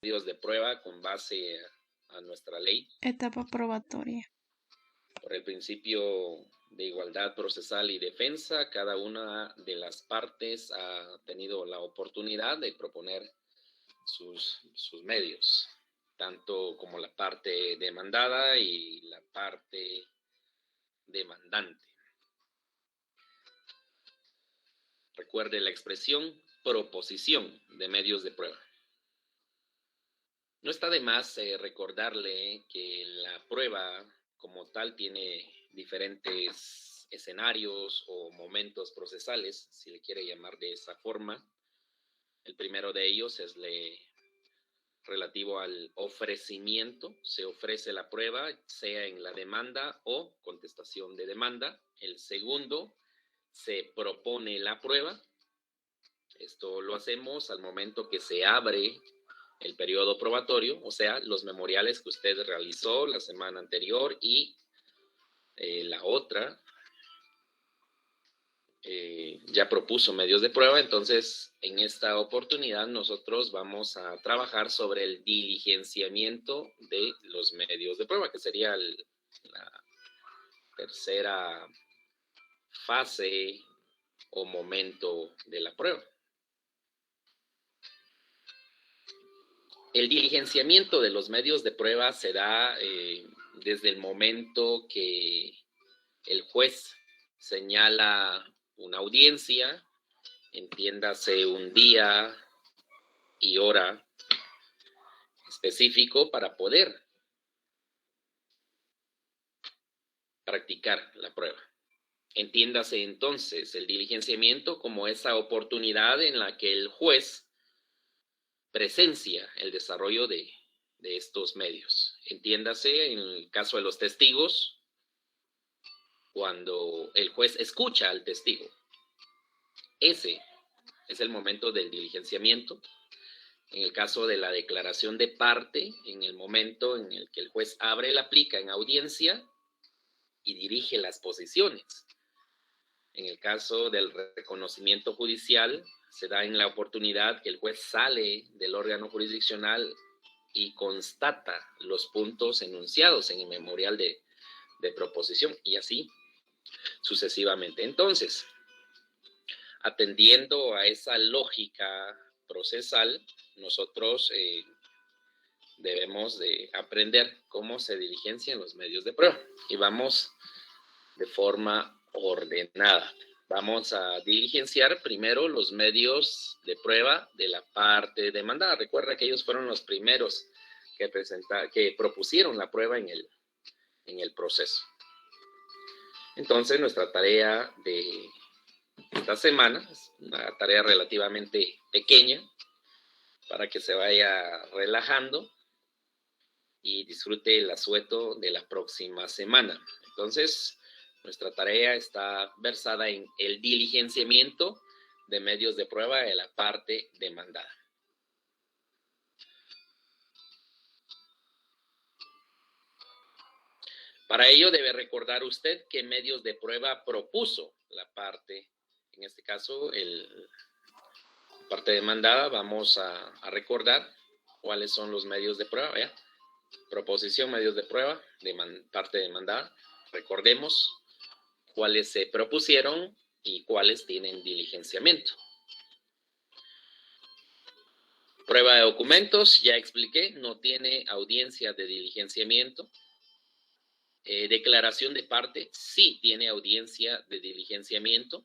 medios de prueba con base a nuestra ley. Etapa probatoria. Por el principio de igualdad procesal y defensa, cada una de las partes ha tenido la oportunidad de proponer sus medios, tanto como la parte demandada y la parte demandante. Recuerde la expresión proposición de medios de prueba. No está de más recordarle que la prueba como tal tiene diferentes escenarios o momentos procesales, si le quiere llamar de esa forma. El primero de ellos es relativo al ofrecimiento. Se ofrece la prueba, sea en la demanda o contestación de demanda. El segundo, se propone la prueba. Esto lo hacemos al momento que se abre el periodo probatorio, o sea, los memoriales que usted realizó la semana anterior y la otra ya propuso medios de prueba. Entonces, en esta oportunidad nosotros vamos a trabajar sobre el diligenciamiento de los medios de prueba, que sería la tercera fase o momento de la prueba. El diligenciamiento de los medios de prueba se da desde el momento que el juez señala una audiencia, entiéndase un día y hora específico para poder practicar la prueba. Entiéndase entonces el diligenciamiento como esa oportunidad en la que el juez presencia el desarrollo de estos medios. Entiéndase en el caso de los testigos, cuando el juez escucha al testigo. Ese es el momento del diligenciamiento. En el caso de la declaración de parte, en el momento en el que el juez abre la plica en audiencia y dirige las posiciones. En el caso del reconocimiento judicial, se da en la oportunidad que el juez sale del órgano jurisdiccional y constata los puntos enunciados en el memorial de proposición, y así sucesivamente. Entonces, atendiendo a esa lógica procesal, nosotros debemos de aprender cómo se diligencian los medios de prueba, y vamos de forma ordenada. Vamos a diligenciar primero los medios de prueba de la parte demandada. Recuerda que ellos fueron los primeros que propusieron la prueba en el proceso. Entonces, nuestra tarea de esta semana es una tarea relativamente pequeña para que se vaya relajando y disfrute el asueto de la próxima semana. Entonces, nuestra tarea está versada en el diligenciamiento de medios de prueba de la parte demandada. Para ello debe recordar usted qué medios de prueba propuso la parte, en este caso, la parte demandada. Vamos a recordar cuáles son los medios de prueba. ¿Vea? Proposición, medios de prueba, parte demandada. Recordemos cuáles se propusieron y cuáles tienen diligenciamiento. Prueba de documentos, ya expliqué, no tiene audiencia de diligenciamiento. Declaración de parte, sí tiene audiencia de diligenciamiento.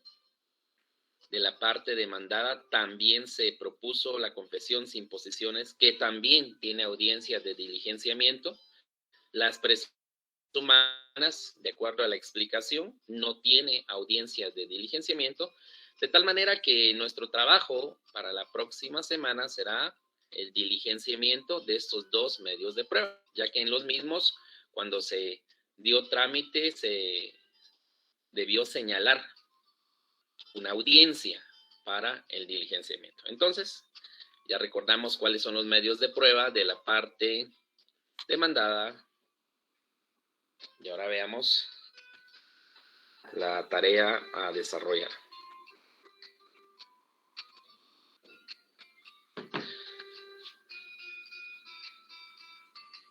De la parte demandada también se propuso la confesión sin posiciones, que también tiene audiencia de diligenciamiento. Las presunciones humanas, de acuerdo a la explicación, no tiene audiencia de diligenciamiento, de tal manera que nuestro trabajo para la próxima semana será el diligenciamiento de estos dos medios de prueba, ya que en los mismos, cuando se dio trámite, se debió señalar una audiencia para el diligenciamiento. Entonces, ya recordamos cuáles son los medios de prueba de la parte demandada. Y ahora veamos la tarea a desarrollar.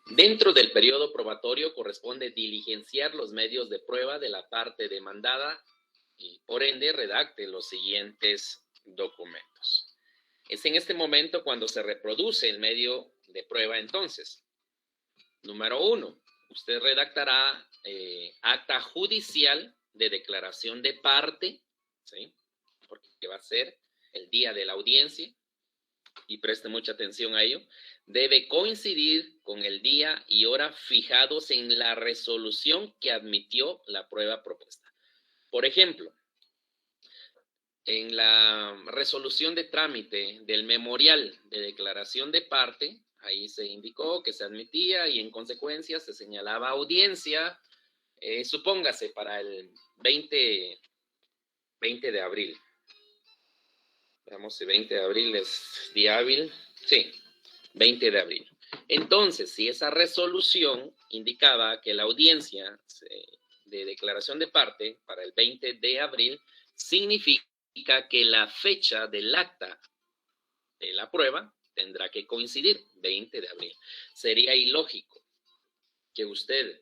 Dentro del periodo probatorio corresponde diligenciar los medios de prueba de la parte demandada y, por ende, redacte los siguientes documentos. Es en este momento cuando se reproduce el medio de prueba. Entonces, número 1, usted redactará acta judicial de declaración de parte, ¿sí? Porque va a ser el día de la audiencia, y preste mucha atención a ello. Debe coincidir con el día y hora fijados en la resolución que admitió la prueba propuesta. Por ejemplo, en la resolución de trámite del memorial de declaración de parte, ahí se indicó que se admitía y en consecuencia se señalaba audiencia, supóngase para el 20 de abril. Veamos si 20 de abril es día hábil. Sí, 20 de abril. Entonces, si esa resolución indicaba que la audiencia de declaración de parte para el 20 de abril, significa que la fecha del acta de la prueba tendrá que coincidir, 20 de abril. Sería ilógico que usted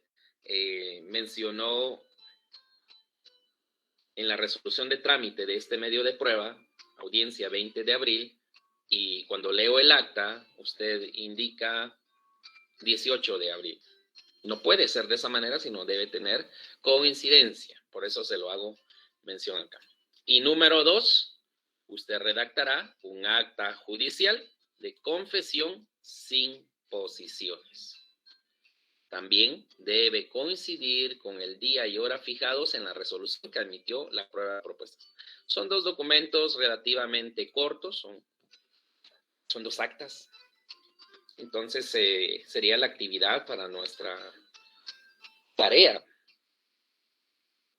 mencionó en la resolución de trámite de este medio de prueba, audiencia 20 de abril, y cuando leo el acta, usted indica 18 de abril. No puede ser de esa manera, sino debe tener coincidencia. Por eso se lo hago mención acá. Y número 2, usted redactará un acta judicial de confesión sin posiciones. También debe coincidir con el día y hora fijados en la resolución que admitió la prueba propuesta. Son 2 documentos relativamente cortos, son 2 actas. Entonces, sería la actividad para nuestra tarea.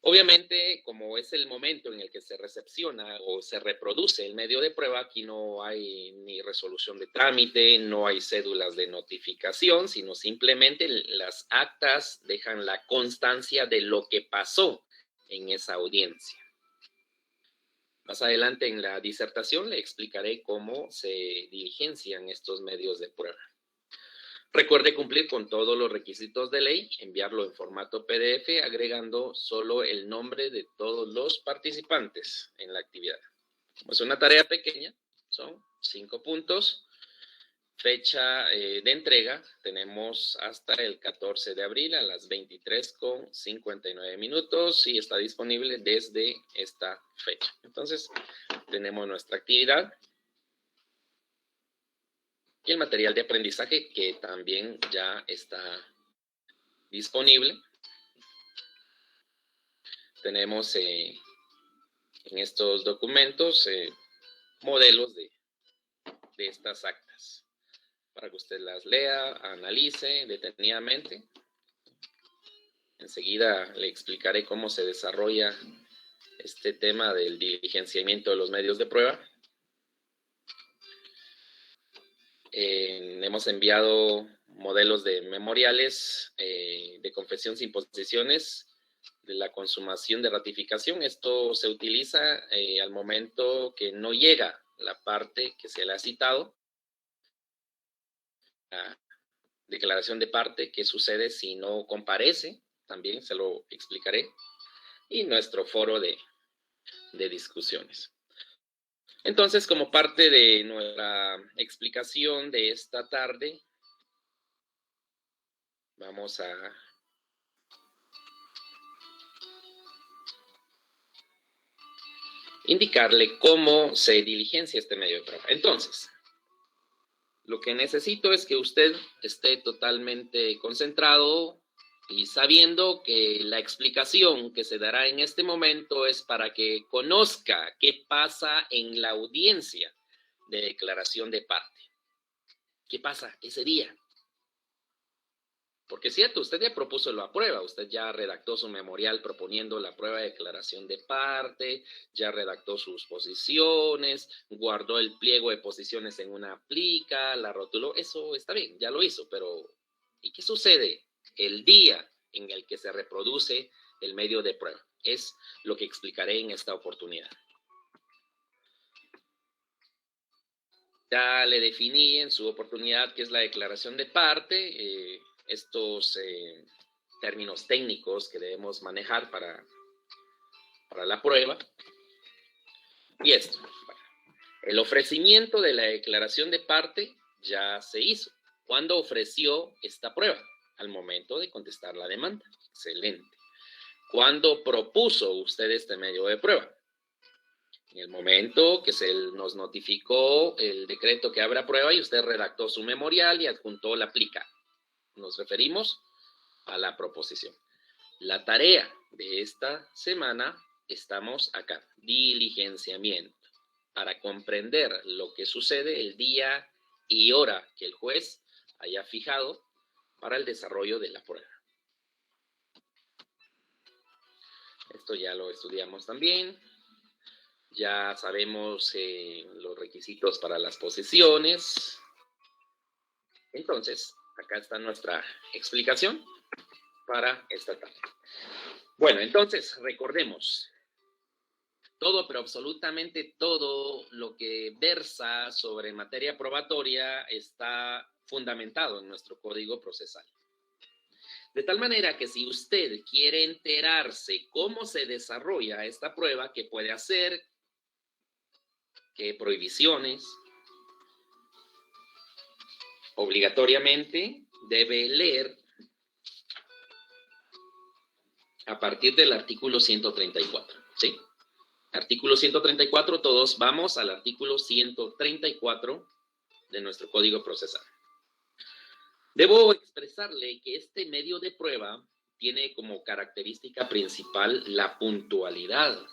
Obviamente, como es el momento en el que se recepciona o se reproduce el medio de prueba, aquí no hay ni resolución de trámite, no hay cédulas de notificación, sino simplemente las actas dejan la constancia de lo que pasó en esa audiencia. Más adelante en la disertación le explicaré cómo se diligencian estos medios de prueba. Recuerde cumplir con todos los requisitos de ley, enviarlo en formato PDF, agregando solo el nombre de todos los participantes en la actividad. Como es una tarea pequeña, son 5 puntos. Fecha de entrega, tenemos hasta el 14 de abril a las 23:59 y está disponible desde esta fecha. Entonces, tenemos nuestra actividad y el material de aprendizaje que también ya está disponible. Tenemos en estos documentos modelos de estas actas para que usted las lea, analice detenidamente. Enseguida le explicaré cómo se desarrolla este tema del diligenciamiento de los medios de prueba. Hemos enviado modelos de memoriales de confesión sin posiciones de la consumación de ratificación. Esto se utiliza al momento que no llega la parte que se le ha citado. La declaración de parte, ¿qué sucede si no comparece? También se lo explicaré. Y nuestro foro de discusiones. Entonces, como parte de nuestra explicación de esta tarde, vamos a indicarle cómo se diligencia este medio de prueba. Entonces, lo que necesito es que usted esté totalmente concentrado y sabiendo que la explicación que se dará en este momento es para que conozca qué pasa en la audiencia de declaración de parte. ¿Qué pasa ese día? Porque es cierto, usted ya propuso la prueba, usted ya redactó su memorial proponiendo la prueba de declaración de parte, ya redactó sus posiciones, guardó el pliego de posiciones en una plica, la rotuló, eso está bien, ya lo hizo, pero ¿y qué sucede el día en el que se reproduce el medio de prueba? Es lo que explicaré en esta oportunidad. Ya le definí en su oportunidad qué es la declaración de parte, estos términos técnicos que debemos manejar para la prueba. Y esto, el ofrecimiento de la declaración de parte ya se hizo. ¿Cuándo ofreció esta prueba? Al momento de contestar la demanda. Excelente. ¿Cuándo propuso usted este medio de prueba? En el momento que se nos notificó el decreto que abre a prueba y usted redactó su memorial y adjuntó la plica. Nos referimos a la proposición. La tarea de esta semana, estamos acá, diligenciamiento, para comprender lo que sucede el día y hora que el juez haya fijado para el desarrollo de la prueba. Esto ya lo estudiamos también. Ya sabemos los requisitos para las posesiones. Entonces, acá está nuestra explicación para esta tarde. Bueno, entonces, recordemos, todo, pero absolutamente todo lo que versa sobre materia probatoria está fundamentado en nuestro Código Procesal. De tal manera que si usted quiere enterarse cómo se desarrolla esta prueba, qué puede hacer, qué prohibiciones, obligatoriamente debe leer a partir del artículo 134, ¿sí? Artículo 134, todos vamos al artículo 134 de nuestro Código Procesal. Debo expresarle que este medio de prueba tiene como característica principal la puntualidad.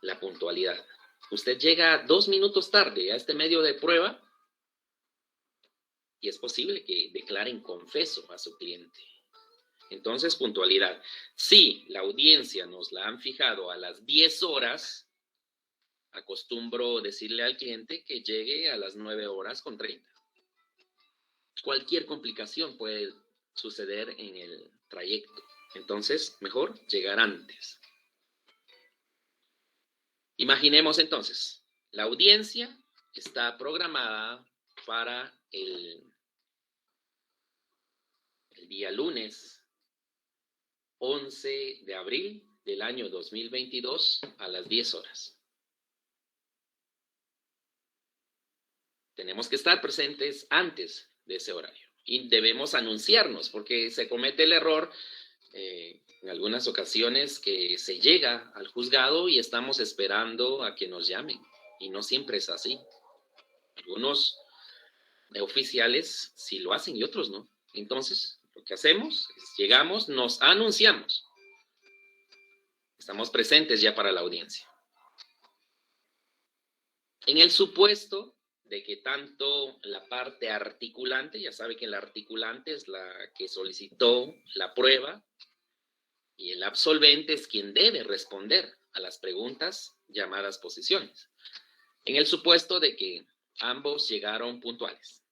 La puntualidad. Usted llega 2 minutos tarde a este medio de prueba y es posible que declare inconfeso a su cliente. Entonces, puntualidad. Si la audiencia nos la han fijado a las 10 horas, acostumbro decirle al cliente que llegue a las 9:30. Cualquier complicación puede suceder en el trayecto. Entonces, mejor llegar antes. Imaginemos entonces, la audiencia está programada para el día lunes 11 de abril del año 2022 a las 10 horas. Tenemos que estar presentes antes de ese horario y debemos anunciarnos porque se comete el error en algunas ocasiones que se llega al juzgado y estamos esperando a que nos llamen y no siempre es así. Algunos oficiales sí lo hacen y otros no. Entonces, lo que hacemos es llegamos, nos anunciamos. Estamos presentes ya para la audiencia. En el supuesto de que tanto la parte articulante, ya sabe que la articulante es la que solicitó la prueba y el absolvente es quien debe responder a las preguntas llamadas posiciones. En el supuesto de que ambos llegaron puntuales.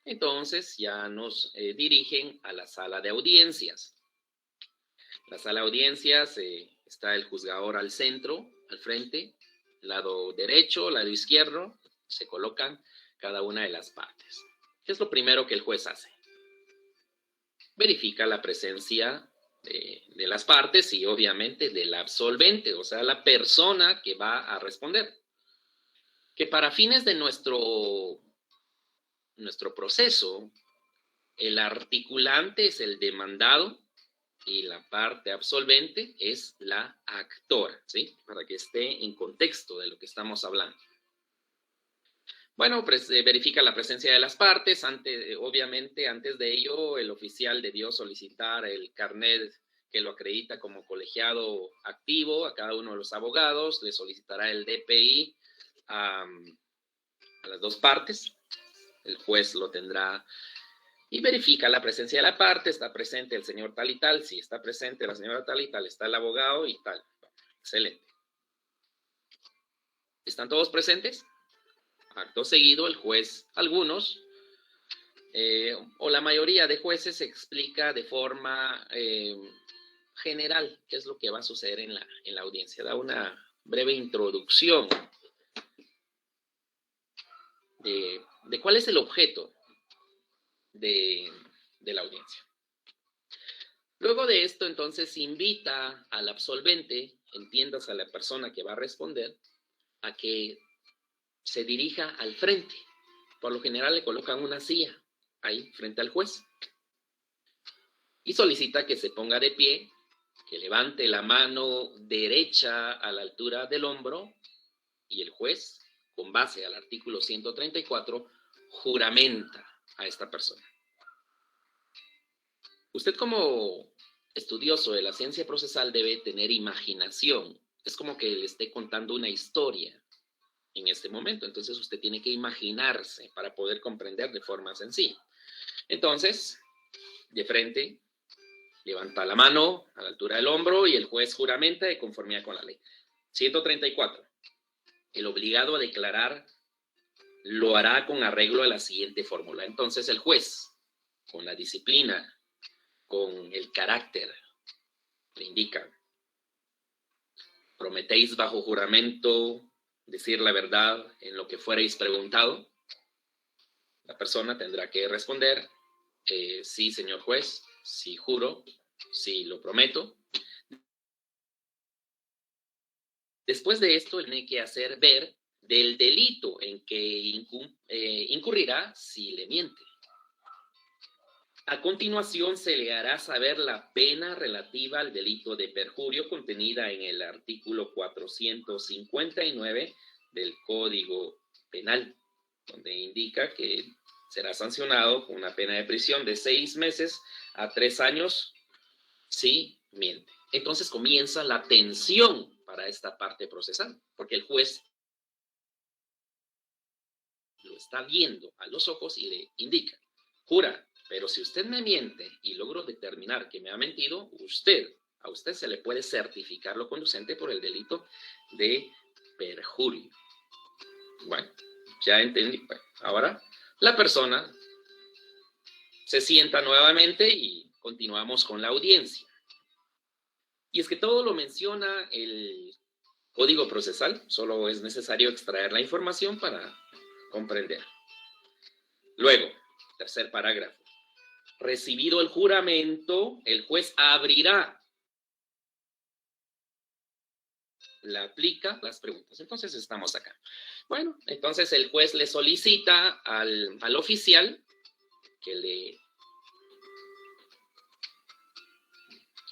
Entonces ya nos dirigen a la sala de audiencias. La sala de audiencias está el juzgador al centro, al frente, lado derecho, lado izquierdo, se colocan cada una de las partes. ¿Qué es lo primero que el juez hace? Verifica la presencia de las partes y obviamente del absolvente, o sea, la persona que va a responder. Que para fines de nuestro proceso, el articulante es el demandado y la parte absolvente es la actora, ¿sí? Para que esté en contexto de lo que estamos hablando. Bueno, pues verifica la presencia de las partes. Obviamente, antes de ello, el oficial debió solicitar el carnet que lo acredita como colegiado activo a cada uno de los abogados. Le solicitará el DPI a las dos partes. El juez lo tendrá y verifica la presencia de la parte. Está presente el señor tal y tal. Si está presente la señora tal y tal, está el abogado y tal. Excelente. ¿Están todos presentes? Acto seguido, el juez, algunos, o la mayoría de jueces explica de forma general qué es lo que va a suceder en la audiencia. Da una breve introducción de cuál es el objeto de la audiencia. Luego de esto, entonces, invita al absolvente, entiendas a la persona que va a responder, a que se dirija al frente. Por lo general le colocan una silla ahí frente al juez y solicita que se ponga de pie, que levante la mano derecha a la altura del hombro y el juez, con base al artículo 134, juramenta a esta persona. Usted como estudioso de la ciencia procesal debe tener imaginación. Es como que le esté contando una historia en este momento. Entonces usted tiene que imaginarse para poder comprender de forma sencilla. Entonces, de frente, levanta la mano a la altura del hombro y el juez juramenta de conformidad con la ley. 134. El obligado a declarar lo hará con arreglo a la siguiente fórmula. Entonces el juez, con la disciplina, con el carácter, le indica: ¿prometéis bajo juramento decir la verdad en lo que fuereis preguntado? La persona tendrá que responder: sí, señor juez, sí juro, sí lo prometo. Después de esto, él tiene que hacer ver del delito en que incurrirá si le miente. A continuación, se le hará saber la pena relativa al delito de perjurio contenida en el artículo 459 del Código Penal, donde indica que será sancionado con una pena de prisión de 6 meses a 3 años si miente. Entonces comienza la tensión para esta parte procesal, porque el juez lo está viendo a los ojos y le indica: jura, pero si usted me miente y logro determinar que me ha mentido, a usted se le puede certificar lo conducente por el delito de perjurio. Bueno, ya entendí. Bueno, ahora la persona se sienta nuevamente y continuamos con la audiencia. Y es que todo lo menciona el Código Procesal, solo es necesario extraer la información para comprender. Luego, tercer parágrafo. Recibido el juramento, el juez abrirá, le aplica las preguntas. Entonces estamos acá. Bueno, entonces el juez le solicita al oficial que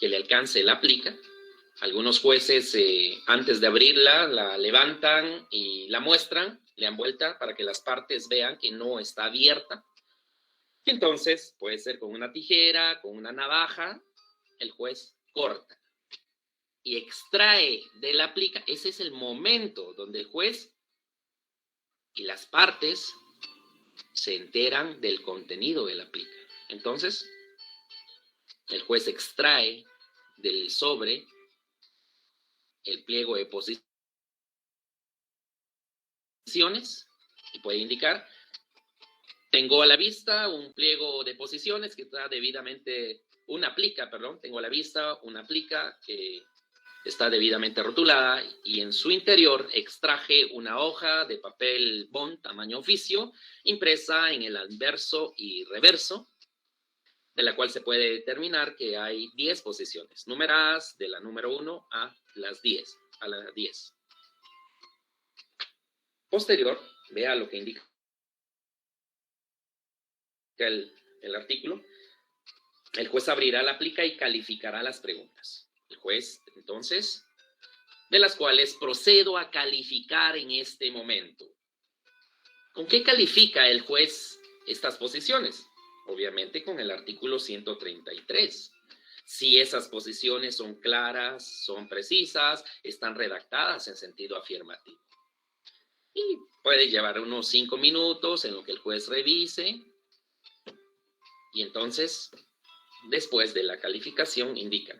le alcance la plica. Algunos jueces, antes de abrirla, la levantan y la muestran, le dan vuelta para que las partes vean que no está abierta. Y entonces, puede ser con una tijera, con una navaja, el juez corta y extrae de la plica. Ese es el momento donde el juez y las partes se enteran del contenido de la plica. Entonces, el juez extrae del sobre el pliego de posiciones y puede indicar: tengo a la vista un pliego de posiciones que está debidamente, tengo a la vista una plica que está debidamente rotulada y en su interior extraje una hoja de papel bond tamaño oficio impresa en el anverso y reverso, de la cual se puede determinar que hay 10 posiciones, numeradas de la número 1 a las 10, Posterior, vea lo que indica el artículo. El juez abrirá la plica y calificará las preguntas. El juez, entonces, de las cuales procedo a calificar en este momento. ¿Con qué califica el juez estas posiciones? Obviamente con el artículo 133. Si esas posiciones son claras, son precisas, están redactadas en sentido afirmativo. Y puede llevar unos 5 minutos en lo que el juez revise. Y entonces, después de la calificación, indica: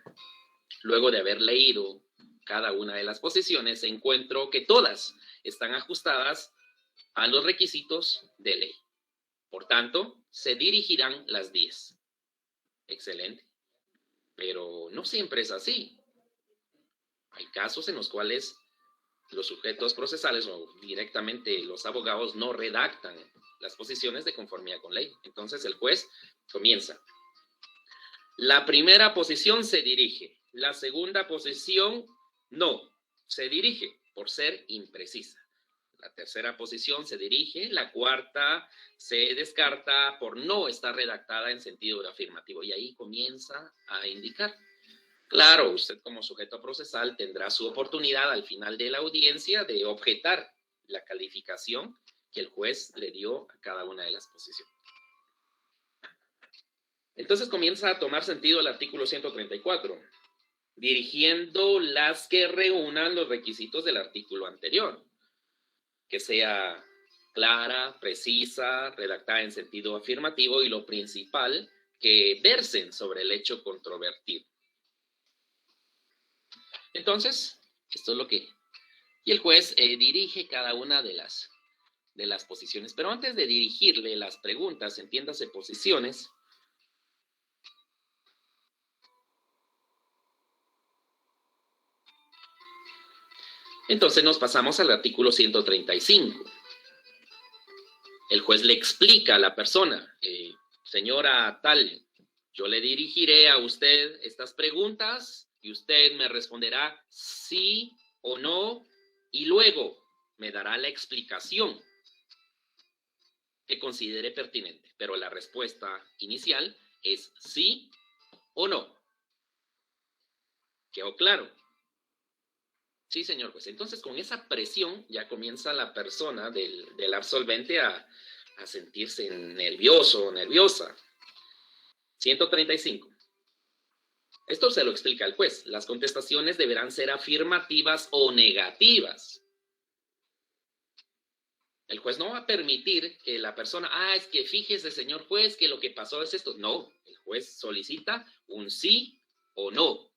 luego de haber leído cada una de las posiciones, encuentro que todas están ajustadas a los requisitos de ley. Por tanto, se dirigirán las 10. Excelente. Pero no siempre es así. Hay casos en los cuales los sujetos procesales o directamente los abogados no redactan las posiciones de conformidad con ley. Entonces el juez comienza. La primera posición se dirige, la segunda posición no se dirige por ser imprecisa. La tercera posición se dirige, la cuarta se descarta por no estar redactada en sentido afirmativo. Y ahí comienza a indicar. Claro, usted como sujeto procesal tendrá su oportunidad al final de la audiencia de objetar la calificación que el juez le dio a cada una de las posiciones. Entonces comienza a tomar sentido el artículo 134, dirigiendo las que reúnan los requisitos del artículo anterior, que sea clara, precisa, redactada en sentido afirmativo y lo principal, que versen sobre el hecho controvertido. Entonces, esto es lo que... Y el juez dirige cada una de las posiciones. Pero antes de dirigirle las preguntas, entiéndase posiciones, entonces nos pasamos al artículo 135. El juez le explica a la persona, señora tal, yo le dirigiré a usted estas preguntas y usted me responderá sí o no y luego me dará la explicación que considere pertinente. Pero la respuesta inicial es sí o no. ¿Quedó claro? Sí, señor juez. Entonces, con esa presión ya comienza la persona del absolvente a sentirse nervioso o nerviosa. 135. Esto se lo explica el juez. Las contestaciones deberán ser afirmativas o negativas. El juez no va a permitir que la persona, es que fíjese, señor juez, que lo que pasó es esto. No, el juez solicita un sí o no.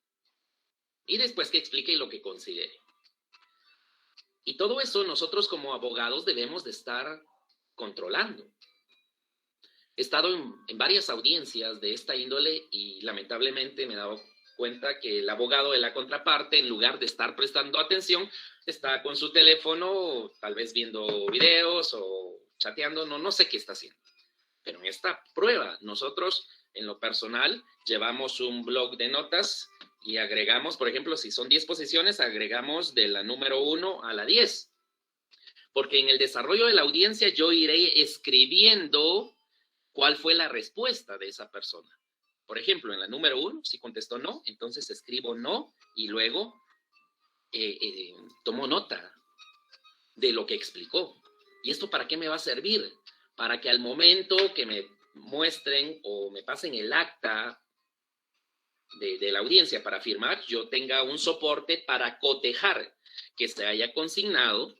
Y después que explique lo que considere. Y todo eso nosotros como abogados debemos de estar controlando. He estado en varias audiencias de esta índole y lamentablemente me he dado cuenta que el abogado de la contraparte, en lugar de estar prestando atención, está con su teléfono, tal vez viendo videos o chateando, no sé qué está haciendo. Pero en esta prueba, nosotros en lo personal llevamos un blog de notas y agregamos, por ejemplo, si son 10 posiciones, agregamos de la número 1 a la 10. Porque en el desarrollo de la audiencia yo iré escribiendo cuál fue la respuesta de esa persona. Por ejemplo, en la número 1, si contestó no, entonces escribo no y luego tomo nota de lo que explicó. ¿Y esto para qué me va a servir? Para que al momento que me muestren o me pasen el acta de la audiencia para firmar, yo tenga un soporte para cotejar que se haya consignado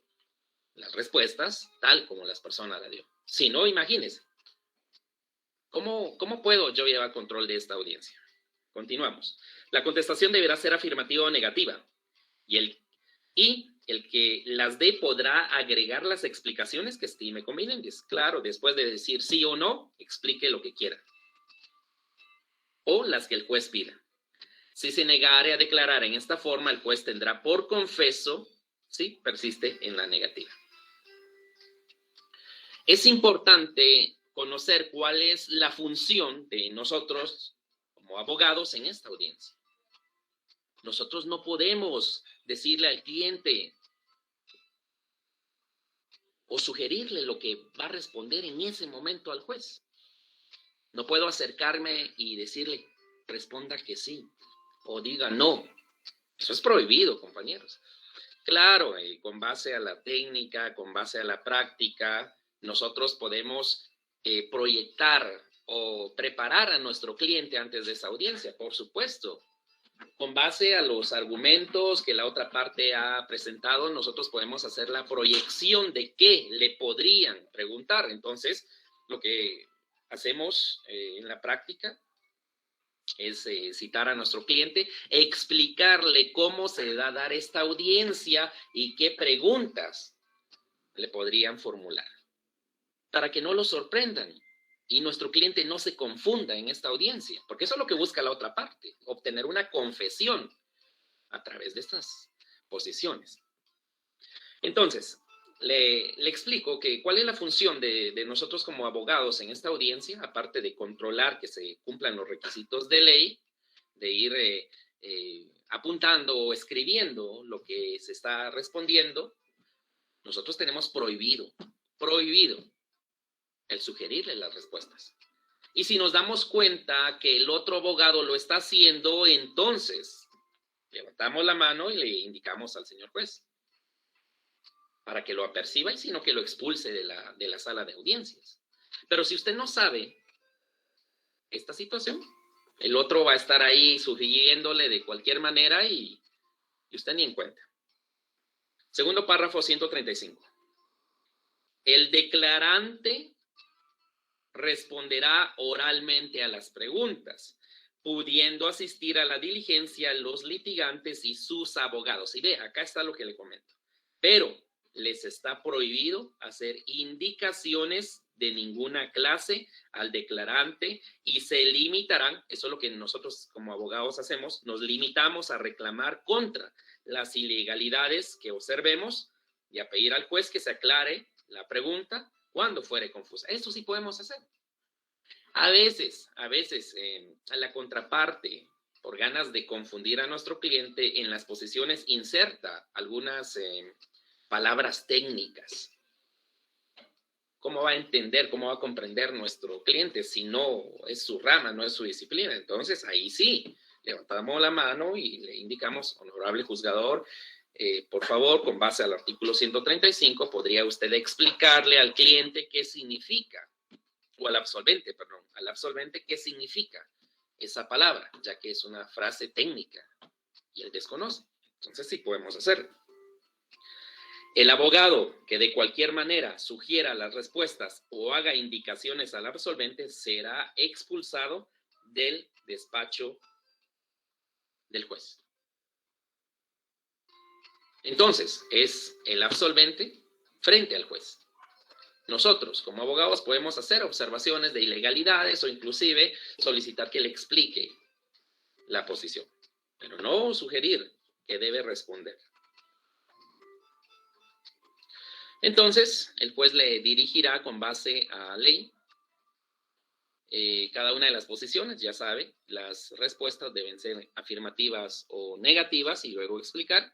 las respuestas tal como las personas la dio. Si no, imagínense. ¿Cómo puedo yo llevar control de esta audiencia? Continuamos. La contestación deberá ser afirmativa o negativa. Y el que las dé podrá agregar las explicaciones que estime convenientes. Claro, después de decir sí o no, explique lo que quiera. O las que el juez pida. Si se negare a declarar en esta forma, el juez tendrá por confeso si persiste en la negativa. Es importante conocer cuál es la función de nosotros como abogados en esta audiencia. Nosotros no podemos decirle al cliente o sugerirle lo que va a responder en ese momento al juez. No puedo acercarme y decirle, responda que sí o diga no. Eso es prohibido, compañeros. Claro, con base a la técnica, con base a la práctica, nosotros podemos proyectar o preparar a nuestro cliente antes de esa audiencia, por supuesto. Con base a los argumentos que la otra parte ha presentado, nosotros podemos hacer la proyección de qué le podrían preguntar. Entonces, lo que hacemos en la práctica es citar a nuestro cliente, explicarle cómo se va a dar esta audiencia y qué preguntas le podrían formular, para que no lo sorprendan y nuestro cliente no se confunda en esta audiencia, porque eso es lo que busca la otra parte, obtener una confesión a través de estas posiciones. Entonces, le explico que cuál es la función de nosotros como abogados en esta audiencia, aparte de controlar que se cumplan los requisitos de ley, de ir apuntando o escribiendo lo que se está respondiendo. Nosotros tenemos prohibido el sugerirle las respuestas. Y si nos damos cuenta que el otro abogado lo está haciendo, entonces levantamos la mano y le indicamos al señor juez para que lo aperciba y sino que lo expulse de la sala de audiencias. Pero si usted no sabe esta situación, el otro va a estar ahí sugiriéndole de cualquier manera y usted ni en cuenta. Segundo párrafo 135. El declarante responderá oralmente a las preguntas, pudiendo asistir a la diligencia los litigantes y sus abogados. Y ve, acá está lo que le comento. Pero les está prohibido hacer indicaciones de ninguna clase al declarante y se limitarán, eso es lo que nosotros como abogados hacemos, nos limitamos a reclamar contra las ilegalidades que observemos y a pedir al juez que se aclare la pregunta cuando fuere confusa. Eso sí podemos hacer. A veces, a la contraparte, por ganas de confundir a nuestro cliente, en las posiciones inserta algunas palabras técnicas. ¿Cómo va a entender, cómo va a comprender nuestro cliente si no es su rama, no es su disciplina? Entonces, ahí sí, levantamos la mano y le indicamos, honorable juzgador, por favor, con base al artículo 135, ¿podría usted explicarle al cliente qué significa, o al absolvente, perdón, al absolvente qué significa esa palabra, ya que es una frase técnica y él desconoce? Entonces, sí podemos hacerlo. El abogado que de cualquier manera sugiera las respuestas o haga indicaciones al absolvente será expulsado del despacho del juez. Entonces, es el absolvente frente al juez. Nosotros, como abogados, podemos hacer observaciones de ilegalidades o inclusive solicitar que le explique la posición, pero no sugerir que debe responder. Entonces, el juez le dirigirá con base a ley cada una de las posiciones. Ya sabe, las respuestas deben ser afirmativas o negativas y luego explicar.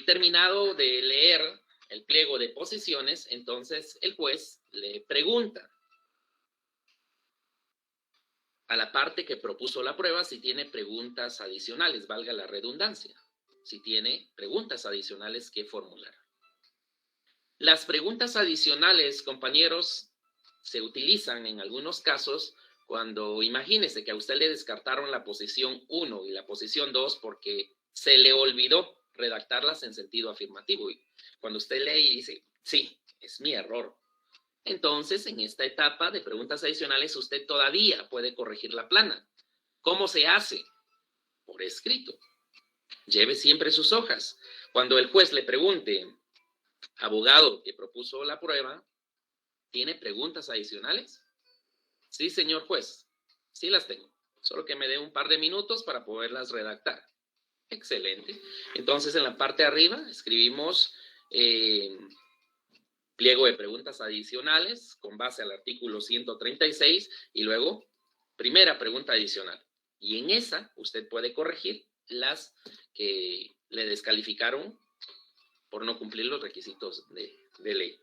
Terminado de leer el pliego de posiciones, entonces el juez le pregunta a la parte que propuso la prueba si tiene preguntas adicionales, valga la redundancia, si tiene preguntas adicionales que formular. Las preguntas adicionales, compañeros, se utilizan en algunos casos cuando, imagínese que a usted le descartaron la posición 1 y la posición 2 porque se le olvidó redactarlas en sentido afirmativo. Y cuando usted lee y dice, sí, es mi error. Entonces, en esta etapa de preguntas adicionales, usted todavía puede corregir la plana. ¿Cómo se hace? Por escrito. Lleve siempre sus hojas. Cuando el juez le pregunte, abogado que propuso la prueba, ¿tiene preguntas adicionales? Sí, señor juez, sí las tengo. Solo que me dé un par de minutos para poderlas redactar. Excelente. Entonces, en la parte de arriba escribimos pliego de preguntas adicionales con base al artículo 136 y luego primera pregunta adicional. Y en esa usted puede corregir las que le descalificaron por no cumplir los requisitos de ley.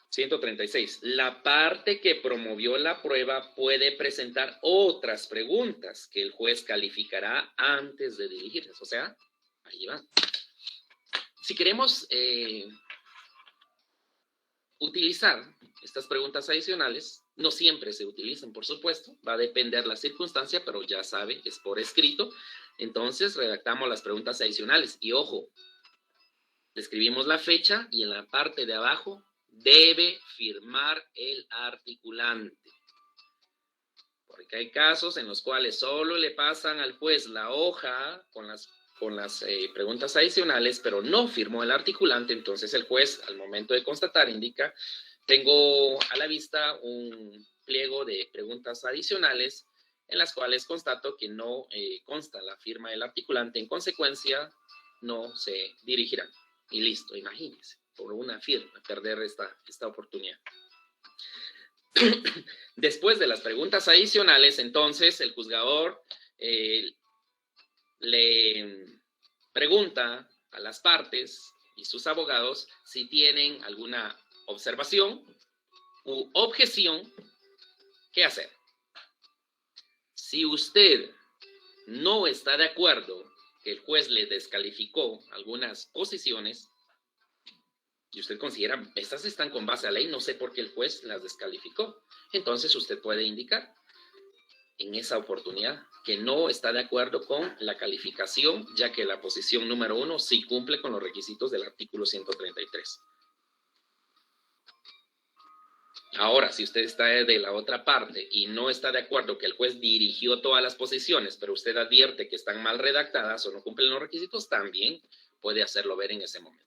136. La parte que promovió la prueba puede presentar otras preguntas que el juez calificará antes de dirigirlas. O sea, ahí va. Si queremos utilizar estas preguntas adicionales, no siempre se utilizan, por supuesto. Va a depender la circunstancia, pero ya sabe, es por escrito. Entonces, redactamos las preguntas adicionales. Y ojo, escribimos la fecha y en la parte de abajo debe firmar el articulante. Porque hay casos en los cuales solo le pasan al juez la hoja con las preguntas adicionales, pero no firmó el articulante. Entonces el juez, al momento de constatar, indica, tengo a la vista un pliego de preguntas adicionales en las cuales constato que no consta la firma del articulante. En consecuencia, no se dirigirán. Y listo, imagínense, por una firma, perder esta oportunidad. Después de las preguntas adicionales, entonces el juzgador le pregunta a las partes y sus abogados si tienen alguna observación u objeción. ¿Qué hacer? Si usted no está de acuerdo que el juez le descalificó algunas posiciones y usted considera, estas están con base a ley, no sé por qué el juez las descalificó, entonces usted puede indicar en esa oportunidad que no está de acuerdo con la calificación, ya que la posición número 1 sí cumple con los requisitos del artículo 133. Ahora, si usted está de la otra parte y no está de acuerdo que el juez dirigió todas las posiciones, pero usted advierte que están mal redactadas o no cumplen los requisitos, también puede hacerlo ver en ese momento.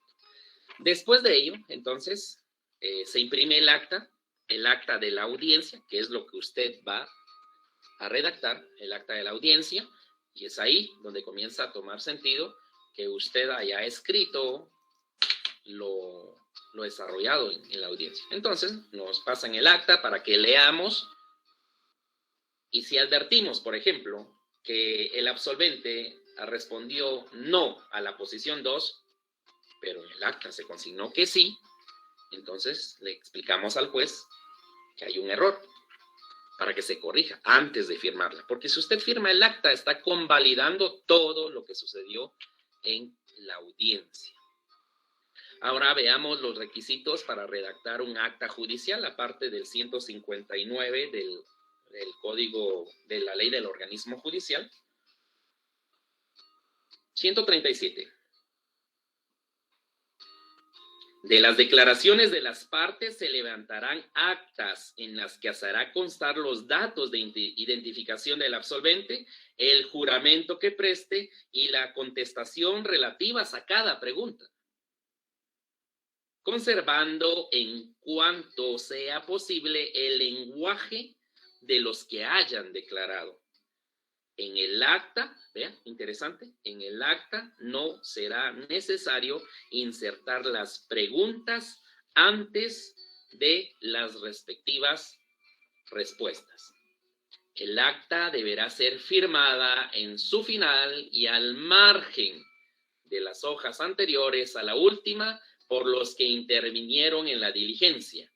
Después de ello, entonces, se imprime el acta de la audiencia, que es lo que usted va a redactar, el acta de la audiencia, y es ahí donde comienza a tomar sentido que usted haya escrito lo desarrollado en la audiencia. Entonces, nos pasan el acta para que leamos, y si advertimos, por ejemplo, que el absolvente respondió no a la posición 2, pero en el acta se consignó que sí, entonces le explicamos al juez que hay un error para que se corrija antes de firmarla. Porque si usted firma el acta, está convalidando todo lo que sucedió en la audiencia. Ahora veamos los requisitos para redactar un acta judicial, aparte del 159 del Código de la Ley del Organismo Judicial. 137. De las declaraciones de las partes se levantarán actas en las que se hará constar los datos de identificación del absolvente, el juramento que preste y la contestación relativas a cada pregunta, conservando en cuanto sea posible el lenguaje de los que hayan declarado. En el acta, vean, interesante, en el acta no será necesario insertar las preguntas antes de las respectivas respuestas. El acta deberá ser firmada en su final y al margen de las hojas anteriores a la última por los que intervinieron en la diligencia,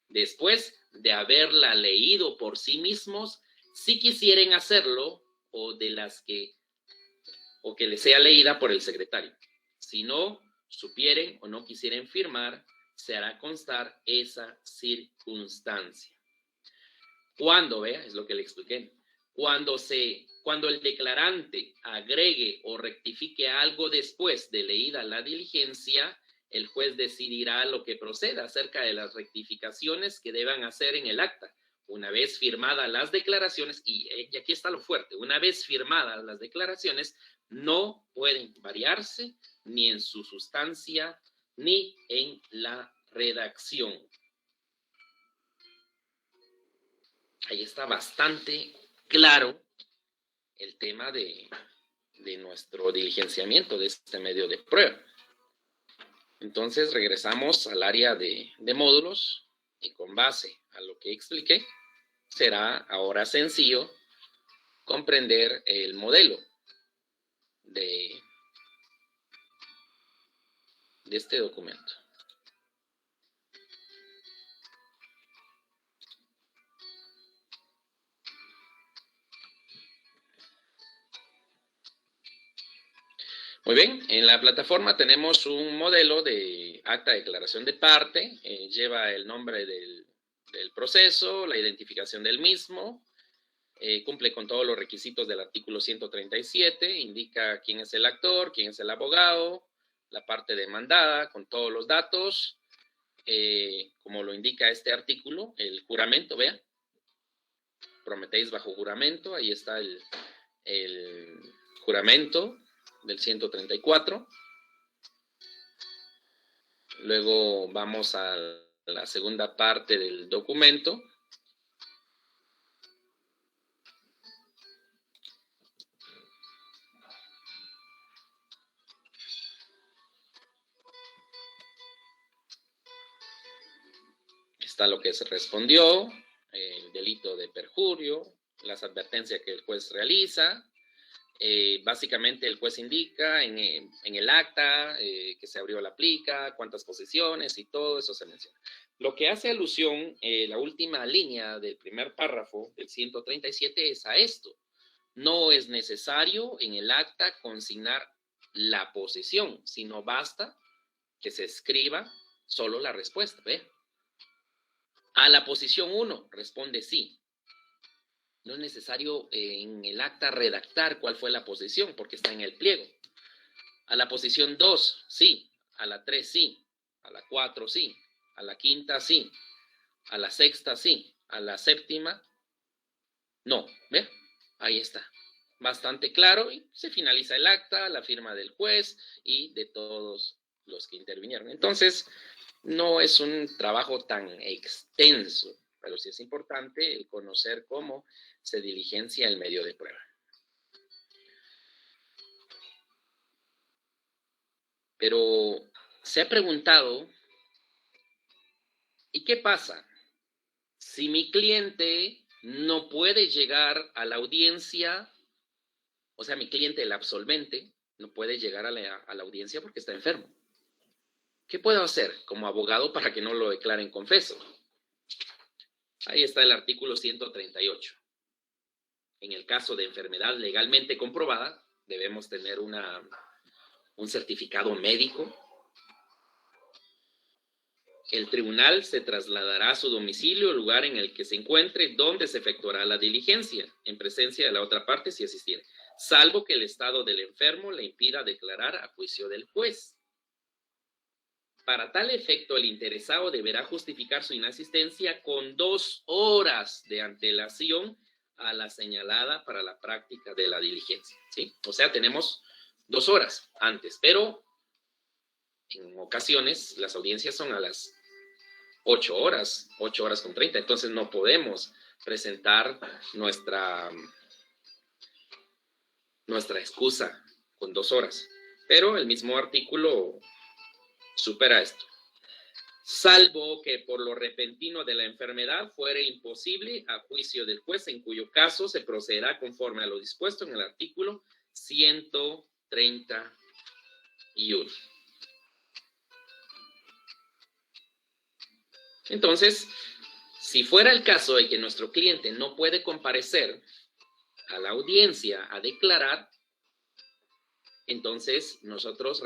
después de haberla leído por sí mismos, si quisieren hacerlo, o que les sea leída por el secretario. Si no supieren o no quisieren firmar, se hará constar esa circunstancia. Cuando, vea, es lo que le expliqué, cuando el declarante agregue o rectifique algo después de leída la diligencia, el juez decidirá lo que proceda acerca de las rectificaciones que deban hacer en el acta. Una vez firmadas las declaraciones, y aquí está lo fuerte, una vez firmadas las declaraciones, no pueden variarse ni en su sustancia ni en la redacción. Ahí está bastante claro el tema de nuestro diligenciamiento de este medio de prueba. Entonces regresamos al área de módulos y con base a lo que expliqué, será ahora sencillo comprender el modelo de este documento. Muy bien, en la plataforma tenemos un modelo de acta de declaración de parte, lleva el nombre del proceso, la identificación del mismo, cumple con todos los requisitos del artículo 137, indica quién es el actor, quién es el abogado, la parte demandada con todos los datos, como lo indica este artículo, el juramento, vean, prometéis bajo juramento, ahí está el juramento del 134. Luego vamos a la segunda parte del documento. está lo que se respondió, el delito de perjurio, las advertencias que el juez realiza. Básicamente el juez indica en el acta que se abrió la plica, cuántas posiciones y todo eso se menciona. Lo que hace alusión, la última línea del primer párrafo del 137 es a esto. No es necesario en el acta consignar la posición, sino basta que se escriba solo la respuesta. ¿Ve? A la posición 1 responde sí. No es necesario en el acta redactar cuál fue la posición, porque está en el pliego. A la posición 2, sí. A la 3, sí. A la 4, sí. A la 5ª, sí. A la 6ª, sí. A la 7ª, no. ¿Ve? Ahí está. Bastante claro y se finaliza el acta, la firma del juez y de todos los que intervinieron. Entonces, no es un trabajo tan extenso, pero sí es importante conocer cómo se diligencia el medio de prueba. Pero se ha preguntado, ¿y qué pasa si mi cliente no puede llegar a la audiencia? O sea, mi cliente, el absolvente, no puede llegar a la audiencia porque está enfermo. ¿Qué puedo hacer como abogado para que no lo declaren confeso? Ahí está el artículo 138. En el caso de enfermedad legalmente comprobada, debemos tener un certificado médico. El tribunal se trasladará a su domicilio o lugar en el que se encuentre, donde se efectuará la diligencia, en presencia de la otra parte si asistiere, salvo que el estado del enfermo le impida declarar a juicio del juez. Para tal efecto, el interesado deberá justificar su inasistencia con 2 horas de antelación a la señalada para la práctica de la diligencia, ¿sí? O sea, tenemos 2 horas antes, pero en ocasiones las audiencias son a las 8 horas, 8 horas con 30, entonces no podemos presentar nuestra excusa con 2 horas, pero el mismo artículo supera esto. Salvo que por lo repentino de la enfermedad fuere imposible a juicio del juez, en cuyo caso se procederá conforme a lo dispuesto en el artículo 131. Entonces, si fuera el caso de que nuestro cliente no puede comparecer a la audiencia a declarar, entonces nosotros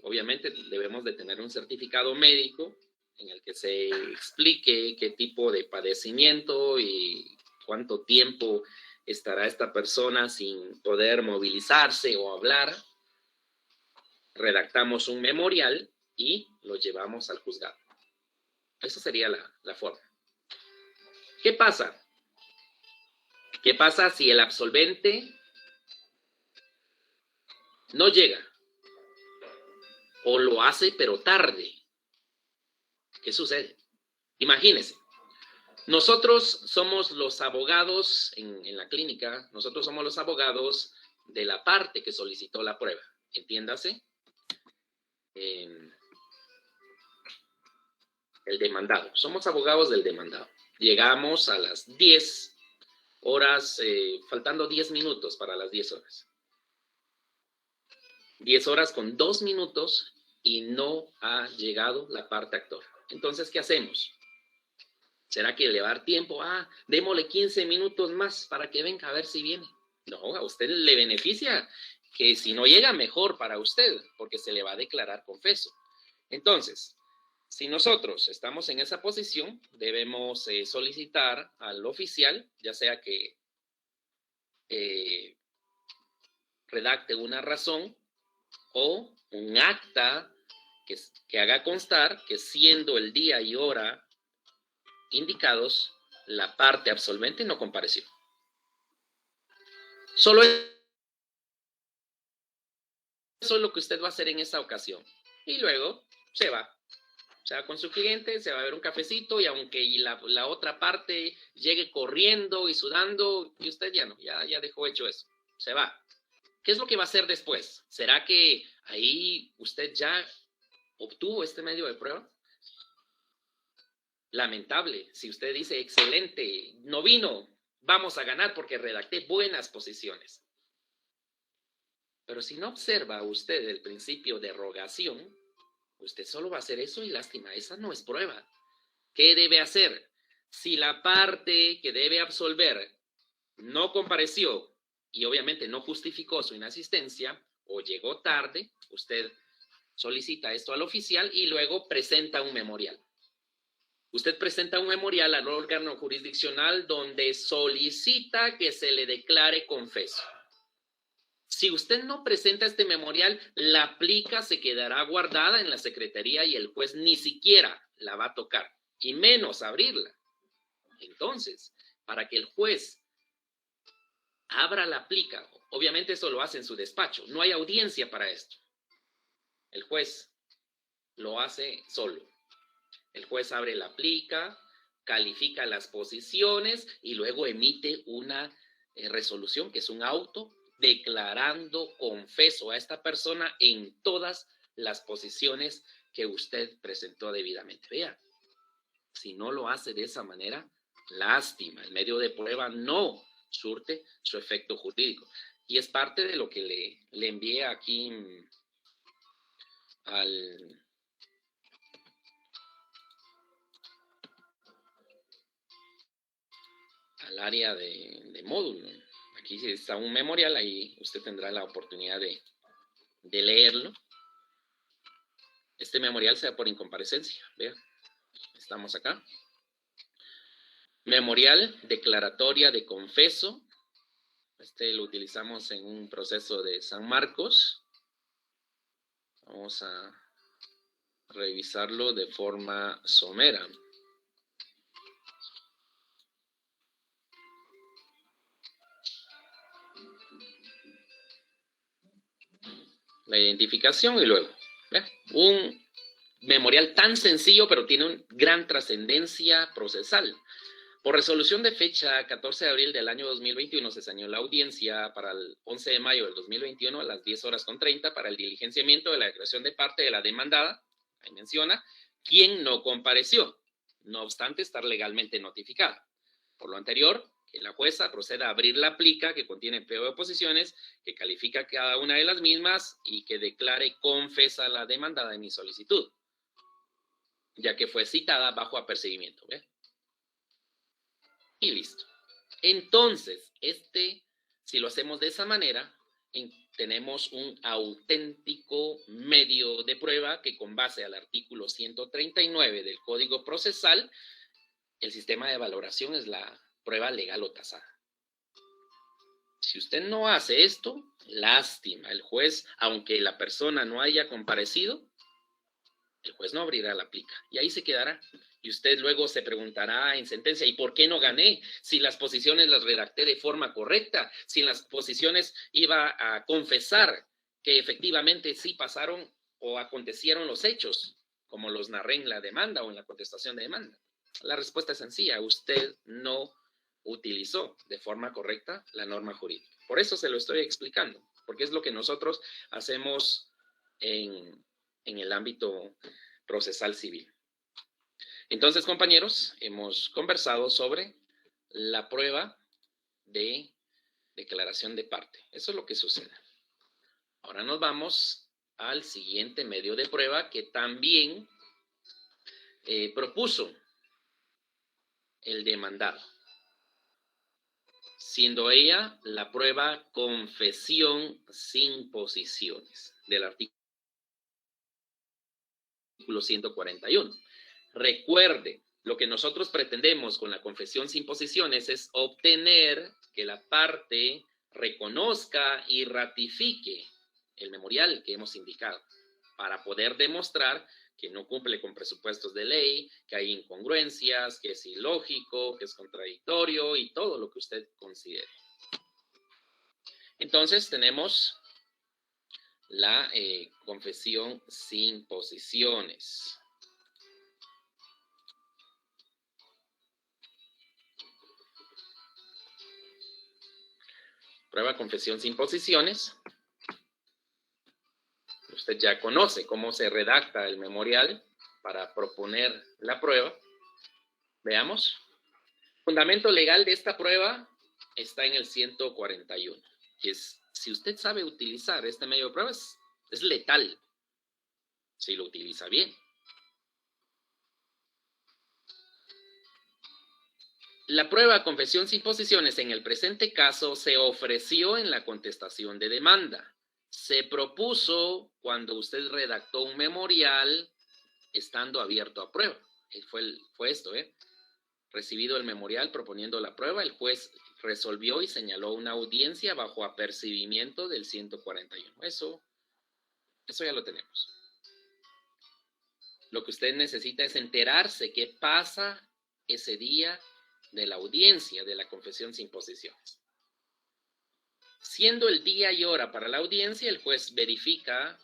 obviamente debemos de tener un certificado médico en el que se explique qué tipo de padecimiento y cuánto tiempo estará esta persona sin poder movilizarse o hablar. Redactamos un memorial y lo llevamos al juzgado. Esa sería la forma. ¿Qué pasa? ¿Qué pasa si el absolvente no llega o lo hace pero tarde? ¿Qué sucede? Imagínense, nosotros somos los abogados en la clínica, nosotros somos los abogados de la parte que solicitó la prueba, entiéndase. El demandado, somos abogados del demandado. Llegamos a las 10 horas, faltando 10 minutos para las 10 horas. 10 horas con 2 minutos y no ha llegado la parte actora. Entonces, ¿qué hacemos? ¿Será que le va a dar tiempo? Démosle 15 minutos más para que venga a ver si viene. No, a usted le beneficia que si no llega, mejor para usted, porque se le va a declarar confeso. Entonces, si nosotros estamos en esa posición, debemos solicitar al oficial, ya sea que redacte una razón o un acta que haga constar que siendo el día y hora indicados, la parte absolvente no compareció. Solo eso es lo que usted va a hacer en esa ocasión. Y luego se va con su cliente, se va a ver un cafecito y aunque la otra parte llegue corriendo y sudando, y usted ya no, ya dejó hecho eso, se va. ¿Qué es lo que va a hacer después? ¿Será que ahí usted ya obtuvo este medio de prueba? lamentable. Si usted dice, excelente, no vino, vamos a ganar porque redacté buenas posiciones. Pero si no observa usted el principio de rogación, usted solo va a hacer eso y lástima, esa no es prueba. ¿Qué debe hacer? Si la parte que debe absolver no compareció y obviamente no justificó su inasistencia o llegó tarde, usted solicita esto al oficial y luego presenta un memorial. Usted presenta un memorial al órgano jurisdiccional donde solicita que se le declare confeso. Si usted no presenta este memorial, la plica se quedará guardada en la secretaría y el juez ni siquiera la va a tocar, y menos abrirla. Entonces, para que el juez abra la plica, obviamente eso lo hace en su despacho, no hay audiencia para esto. El juez lo hace solo. El juez abre la plica, califica las posiciones y luego emite una resolución, que es un auto, declarando confeso a esta persona en todas las posiciones que usted presentó debidamente. Vea, si no lo hace de esa manera, lástima, el medio de prueba no surte su efecto jurídico. Y es parte de lo que le envié aquí al área de módulo. Aquí está un memorial, ahí usted tendrá la oportunidad de leerlo. Este memorial se da por incomparecencia. Vea, estamos acá. Memorial, declaratoria de confeso. Este lo utilizamos en un proceso de San Marcos. Vamos a revisarlo de forma somera. La identificación y luego, ¿ve? Un memorial tan sencillo, pero tiene una gran trascendencia procesal. Por resolución de fecha 14 de abril del año 2021 se saneó la audiencia para el 11 de mayo del 2021 a las 10:30 para el diligenciamiento de la declaración de parte de la demandada. Ahí menciona quién no compareció, no obstante estar legalmente notificada. Por lo anterior, que la jueza proceda a abrir la plica que contiene pliego de oposiciones, que califica cada una de las mismas y que declare confesa la demandada en mi solicitud, ya que fue citada bajo apercibimiento. ¿Ve? Y listo. Entonces, si lo hacemos de esa manera, tenemos un auténtico medio de prueba que con base al artículo 139 del Código Procesal, el sistema de valoración es la prueba legal o tasada. Si usted no hace esto, lástima, el juez, aunque la persona no haya comparecido, el juez no abrirá la plica y ahí se quedará. Y usted luego se preguntará en sentencia, ¿y por qué no gané? Si las posiciones las redacté de forma correcta, si en las posiciones iba a confesar que efectivamente sí pasaron o acontecieron los hechos, como los narré en la demanda o en la contestación de demanda. La respuesta es sencilla, usted no utilizó de forma correcta la norma jurídica. Por eso se lo estoy explicando, porque es lo que nosotros hacemos en el ámbito procesal civil. Entonces, compañeros, hemos conversado sobre la prueba de declaración de parte. Eso es lo que sucede. Ahora nos vamos al siguiente medio de prueba que también propuso el demandado, siendo ella la prueba confesión sin posiciones del artículo 141. Recuerde, lo que nosotros pretendemos con la confesión sin posiciones es obtener que la parte reconozca y ratifique el memorial que hemos indicado para poder demostrar que no cumple con presupuestos de ley, que hay incongruencias, que es ilógico, que es contradictorio y todo lo que usted considere. Entonces tenemos la confesión sin posiciones. Prueba confesión sin posiciones. Usted ya conoce cómo se redacta el memorial para proponer la prueba. Veamos. Fundamento legal de esta prueba está en el 141. Que es, si usted sabe utilizar este medio de pruebas, es letal. Si lo utiliza bien. La prueba confesión sin posiciones en el presente caso se ofreció en la contestación de demanda. Se propuso cuando usted redactó un memorial estando abierto a prueba. Fue esto, Recibido el memorial proponiendo la prueba, el juez resolvió y señaló una audiencia bajo apercibimiento del 141. Eso ya lo tenemos. Lo que usted necesita es enterarse qué pasa ese día de la audiencia de la confesión sin posiciones. Siendo el día y hora para la audiencia, el juez verifica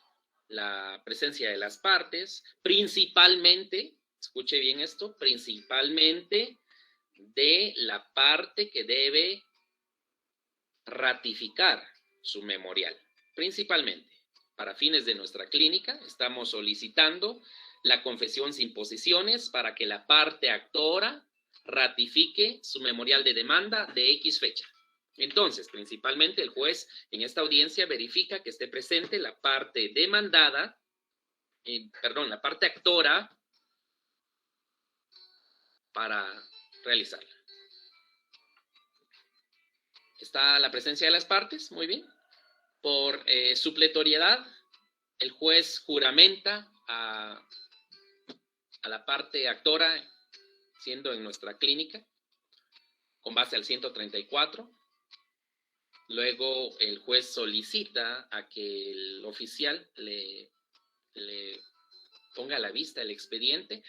la presencia de las partes, principalmente, escuche bien esto, principalmente de la parte que debe ratificar su memorial. Principalmente, para fines de nuestra clínica, estamos solicitando la confesión sin posiciones para que la parte actora ratifique su memorial de demanda de X fecha. Entonces, principalmente el juez en esta audiencia verifica que esté presente la parte demandada, la parte actora para realizarla. Está la presencia de las partes, muy bien. Por supletoriedad, el juez juramenta a la parte actora, siendo en nuestra clínica, con base al 134. Luego el juez solicita a que el oficial le ponga a la vista el expediente,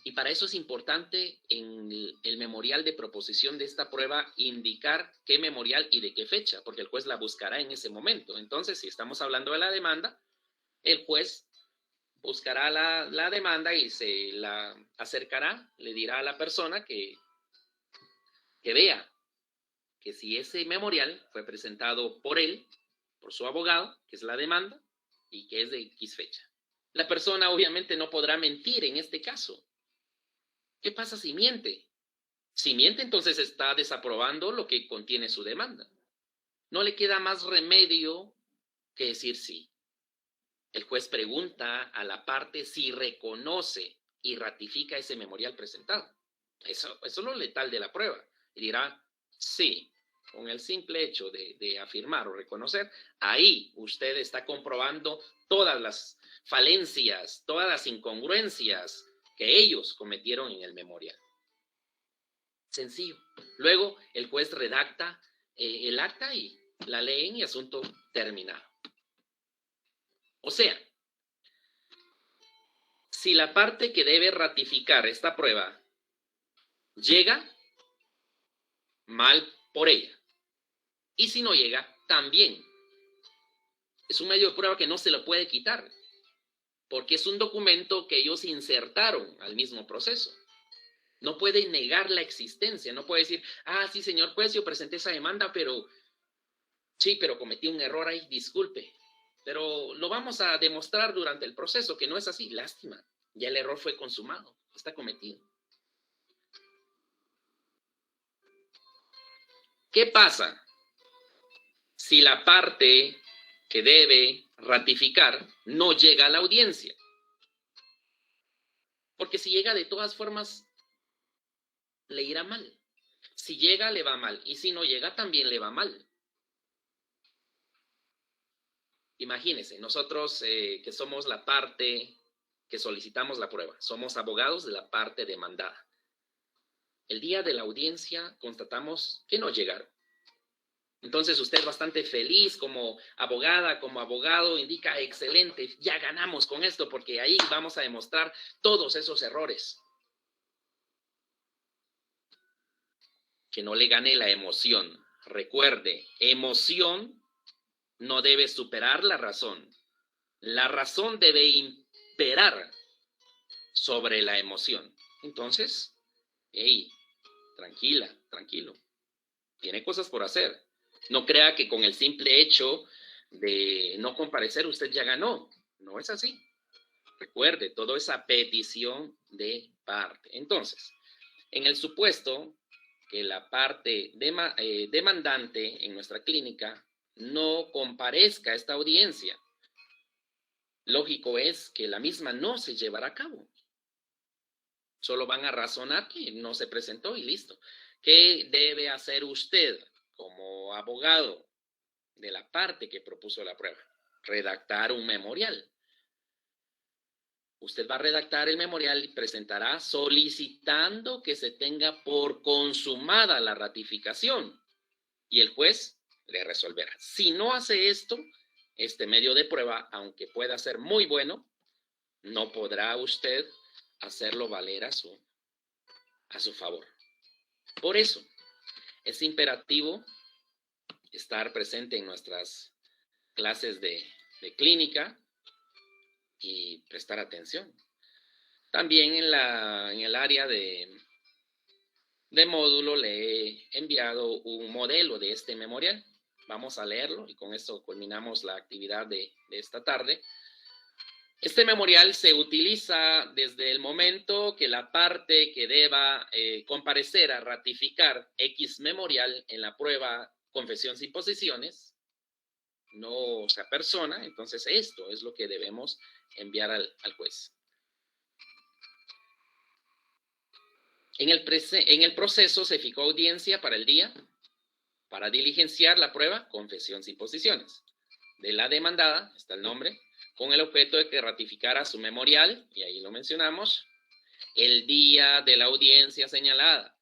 y para eso es importante en el memorial de proposición de esta prueba indicar qué memorial y de qué fecha, porque el juez la buscará en ese momento. Entonces, si estamos hablando de la demanda, el juez buscará la demanda y se la acercará, le dirá a la persona que vea que si ese memorial fue presentado por él, por su abogado, que es la demanda, y que es de X fecha. La persona obviamente no podrá mentir en este caso. ¿Qué pasa si miente? Si miente, entonces está desaprobando lo que contiene su demanda. No le queda más remedio que decir sí. El juez pregunta a la parte si reconoce y ratifica ese memorial presentado. Eso es lo letal de la prueba. Y dirá, sí. Con el simple hecho de afirmar o reconocer, ahí usted está comprobando todas las falencias, todas las incongruencias que ellos cometieron en el memorial. Sencillo. Luego el juez redacta el acta y la leen y asunto terminado. O sea, si la parte que debe ratificar esta prueba llega, mal por ella. Y si no llega, también. Es un medio de prueba que no se lo puede quitar, porque es un documento que ellos insertaron al mismo proceso. No puede negar la existencia, no puede decir, sí, señor juez, yo presenté esa demanda, pero cometí un error ahí, disculpe. Pero lo vamos a demostrar durante el proceso que no es así. Lástima, ya el error fue consumado, está cometido. ¿Qué pasa si la parte que debe ratificar no llega a la audiencia? Porque si llega de todas formas, le irá mal. Si llega, le va mal. Y si no llega, también le va mal. Imagínense, nosotros que somos la parte que solicitamos la prueba, somos abogados de la parte demandada. El día de la audiencia constatamos que no llegaron. Entonces usted bastante feliz como abogada, como abogado, indica, excelente, ya ganamos con esto porque ahí vamos a demostrar todos esos errores. Que no le gane la emoción. Recuerde, emoción no debe superar la razón. La razón debe imperar sobre la emoción. Entonces, tranquila, tranquilo. Tiene cosas por hacer. No crea que con el simple hecho de no comparecer usted ya ganó. No es así. Recuerde, todo es a petición de parte. Entonces, En el supuesto que la parte demandante en nuestra clínica no comparezca a esta audiencia, lógico es que la misma no se llevará a cabo. Solo van a razonar que no se presentó y listo. ¿Qué debe hacer usted como abogado de la parte que propuso la prueba? Redactar un memorial. Usted va a redactar el memorial y presentará solicitando que se tenga por consumada la ratificación y el juez le resolverá. Si no hace esto, este medio de prueba, aunque pueda ser muy bueno, no podrá usted hacerlo valer a su favor. Por eso, es imperativo estar presente en nuestras clases de clínica y prestar atención. También en el área de módulo le he enviado un modelo de este memorial. Vamos a leerlo y con esto culminamos la actividad de esta tarde. Este memorial se utiliza desde el momento que la parte que deba comparecer a ratificar X memorial en la prueba confesión sin posiciones no se apersona. Entonces esto es lo que debemos enviar al juez. En el proceso se fijó audiencia para el día para diligenciar la prueba confesión sin posiciones. De la demandada, está el nombre, con el objeto de que ratificara su memorial, y ahí lo mencionamos, el día de la audiencia señalada.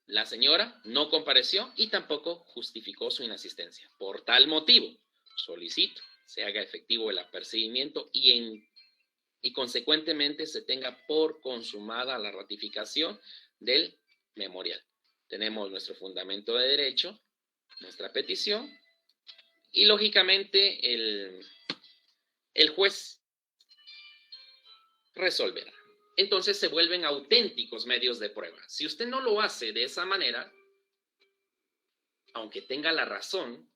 La señora no compareció y tampoco justificó su inasistencia. Por tal motivo, solicito se haga efectivo el apercibimiento y consecuentemente se tenga por consumada la ratificación del memorial. Tenemos nuestro fundamento de derecho, nuestra petición y lógicamente el juez resolverá. Entonces se vuelven auténticos medios de prueba. Si usted no lo hace de esa manera, aunque tenga la razón,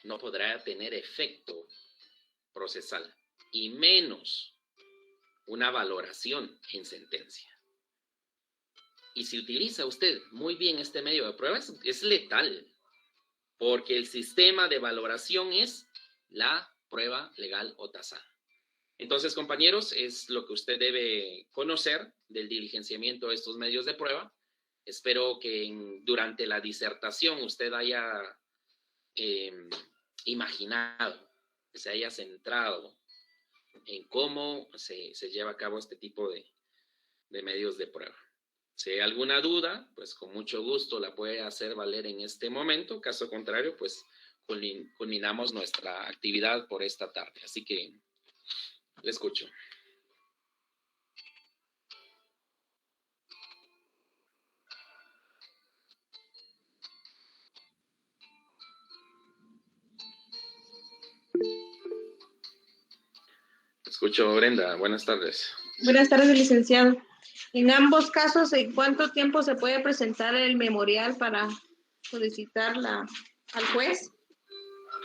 no podrá tener efecto procesal y menos una valoración en sentencia. Y si utiliza usted muy bien este medio de prueba, es letal, porque el sistema de valoración es la prueba legal o tasada. Entonces, compañeros, es lo que usted debe conocer del diligenciamiento de estos medios de prueba. Espero que durante la disertación usted haya imaginado, que se haya centrado en cómo se lleva a cabo este tipo de medios de prueba. Si hay alguna duda, pues con mucho gusto la puede hacer valer en este momento. Caso contrario, pues culminamos nuestra actividad por esta tarde. Así que le escucho. Escucho, Brenda. Buenas tardes. Buenas tardes, licenciado. En ambos casos, ¿en cuánto tiempo se puede presentar el memorial para solicitar al juez?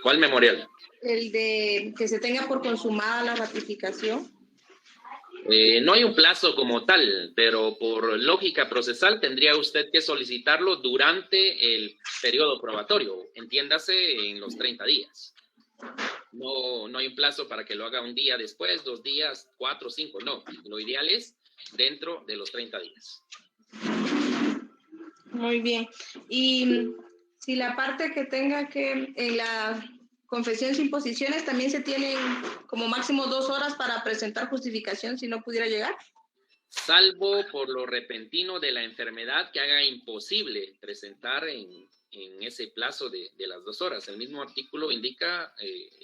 ¿Cuál memorial? El de que se tenga por consumada la ratificación. No hay un plazo como tal, pero por lógica procesal tendría usted que solicitarlo durante el periodo probatorio, entiéndase en los 30 días. No hay un plazo para que lo haga un día después, 2 días, 4, 5, no. Lo ideal es dentro de los 30 días. Muy bien. Y si la parte que tenga que, en la confesión sin posiciones, también se tienen como máximo 2 horas para presentar justificación si no pudiera llegar. Salvo por lo repentino de la enfermedad que haga imposible presentar en ese plazo de las 2 horas. El mismo artículo indica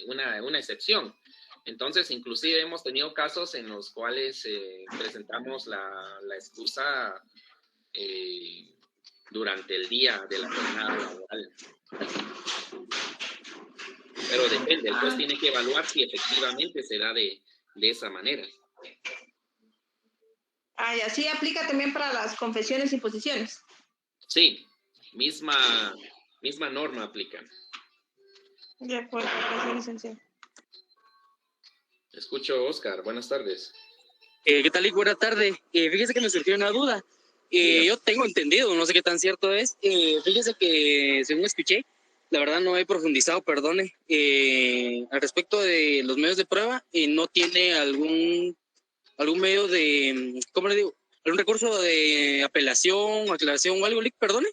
una excepción. Entonces, inclusive hemos tenido casos en los cuales presentamos la excusa durante el día de la jornada laboral. Pero depende, el juez tiene que evaluar si efectivamente se da de esa manera. Y así aplica también para las confesiones y posiciones. Sí, misma norma aplica. De acuerdo, gracias, licenciado. Escucho, Oscar. Buenas tardes. ¿Qué tal, Lick? Buena tarde. Fíjese que me surgió una duda. Dígame. Yo tengo entendido, no sé qué tan cierto es. Fíjese que, según escuché, la verdad no he profundizado, perdone, al respecto de los medios de prueba, no tiene algún medio de, ¿cómo le digo? ¿Algún recurso de apelación, aclaración o algo, Lick? Perdone.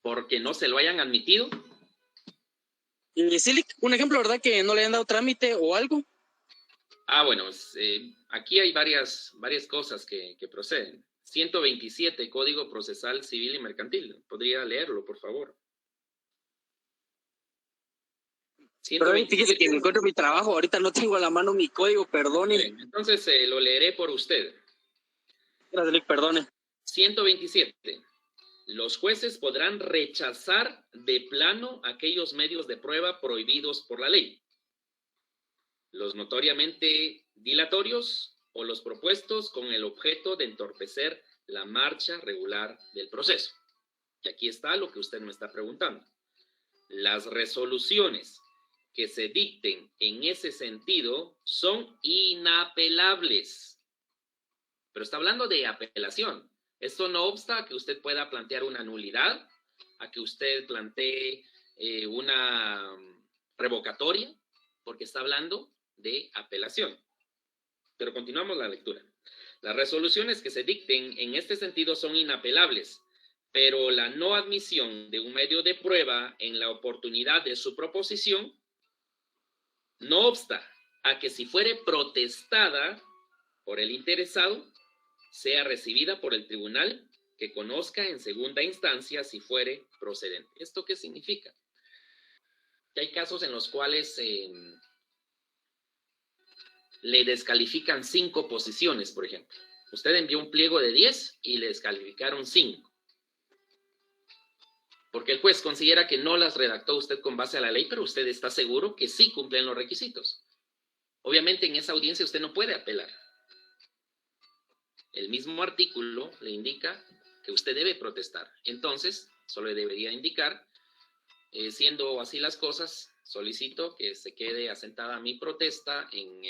Porque no se lo hayan admitido. Sí, Lick, un ejemplo, ¿verdad? Que no le hayan dado trámite o algo. Bueno, aquí hay varias cosas que proceden. 127, Código Procesal Civil y Mercantil. ¿Podría leerlo, por favor? Perdón, fíjese que me encuentro mi trabajo, ahorita no tengo a la mano mi código, perdone. Bien, entonces lo leeré por usted. Gracias, Lick, perdone. 127. Los jueces podrán rechazar de plano aquellos medios de prueba prohibidos por la ley, los notoriamente dilatorios o los propuestos con el objeto de entorpecer la marcha regular del proceso. Y aquí está lo que usted me está preguntando. Las resoluciones que se dicten en ese sentido son inapelables. Pero está hablando de apelación. Esto no obsta a que usted pueda plantear una nulidad, a que usted plantee una revocatoria, porque está hablando de apelación. Pero continuamos la lectura. Las resoluciones que se dicten en este sentido son inapelables, pero la no admisión de un medio de prueba en la oportunidad de su proposición no obsta a que si fuere protestada por el interesado, sea recibida por el tribunal que conozca en segunda instancia si fuere procedente. ¿Esto qué significa? Que hay casos en los cuales le descalifican 5 posiciones, por ejemplo. Usted envió un pliego de 10 y le descalificaron 5. Porque el juez considera que no las redactó usted con base a la ley, pero usted está seguro que sí cumplen los requisitos. Obviamente en esa audiencia usted no puede apelar. El mismo artículo le indica que usted debe protestar. Entonces, solo le debería indicar, siendo así las cosas, solicito que se quede asentada mi protesta en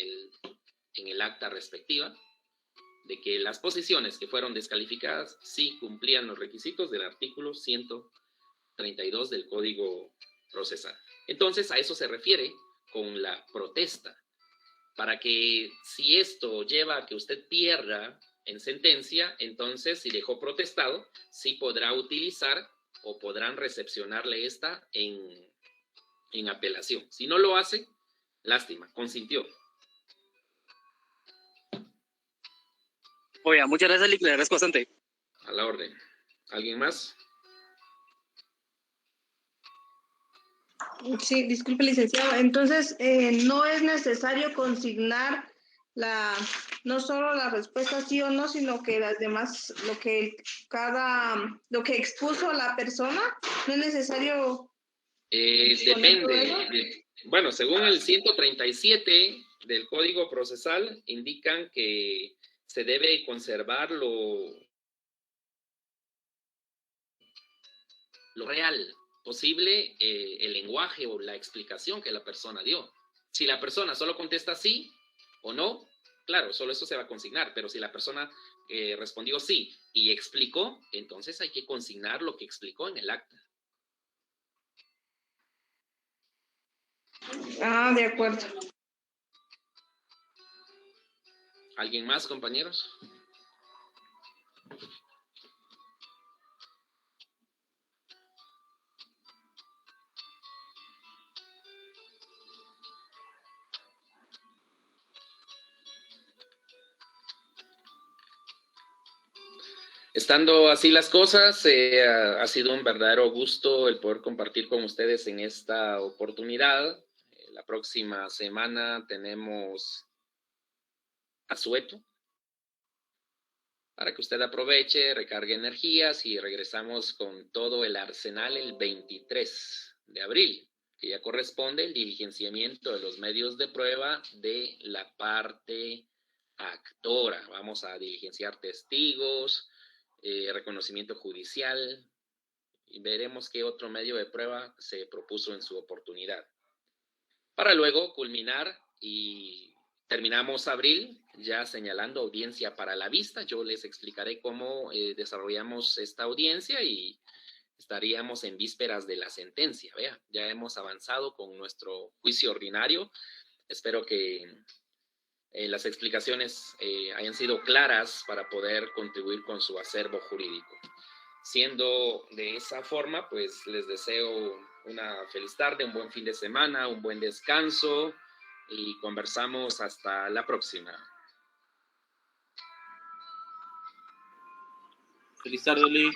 el acta respectiva, de que las posiciones que fueron descalificadas sí cumplían los requisitos del artículo 132 del Código Procesal. Entonces, a eso se refiere con la protesta, para que si esto lleva a que usted pierda en sentencia, entonces si dejó protestado, sí podrá utilizar o podrán recepcionarle esta en apelación. Si no lo hace, lástima, consintió. Oiga, muchas gracias, Lick, le agradezco bastante. A la orden. ¿Alguien más? Sí, disculpe, licenciado. Entonces, no es necesario consignar no solo la respuesta sí o no, sino que las demás, lo que expuso la persona, no es necesario. Depende. Bueno, según el 137 del Código Procesal, indican que se debe conservar lo real posible, el lenguaje o la explicación que la persona dio. Si la persona solo contesta sí o no, claro, solo eso se va a consignar, pero si la persona respondió sí y explicó, entonces hay que consignar lo que explicó en el acta. De acuerdo. ¿Alguien más, compañeros? Estando así las cosas, ha sido un verdadero gusto el poder compartir con ustedes en esta oportunidad. La próxima semana tenemos asueto para que usted aproveche, recargue energías y regresamos con todo el arsenal el 23 de abril, que ya corresponde el diligenciamiento de los medios de prueba de la parte actora. Vamos a diligenciar testigos, reconocimiento judicial, y veremos qué otro medio de prueba se propuso en su oportunidad, para luego culminar y Terminamos abril, ya señalando audiencia para la vista. Yo les explicaré cómo desarrollamos esta audiencia y estaríamos en vísperas de la sentencia. Vea, ya hemos avanzado con nuestro juicio ordinario. Espero que las explicaciones hayan sido claras para poder contribuir con su acervo jurídico. Siendo de esa forma, pues les deseo una feliz tarde, un buen fin de semana, un buen descanso y conversamos hasta la próxima. Feliz tarde, Lee.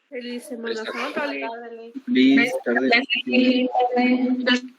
Feliz Semana Santa. Feliz tarde. Feliz tarde.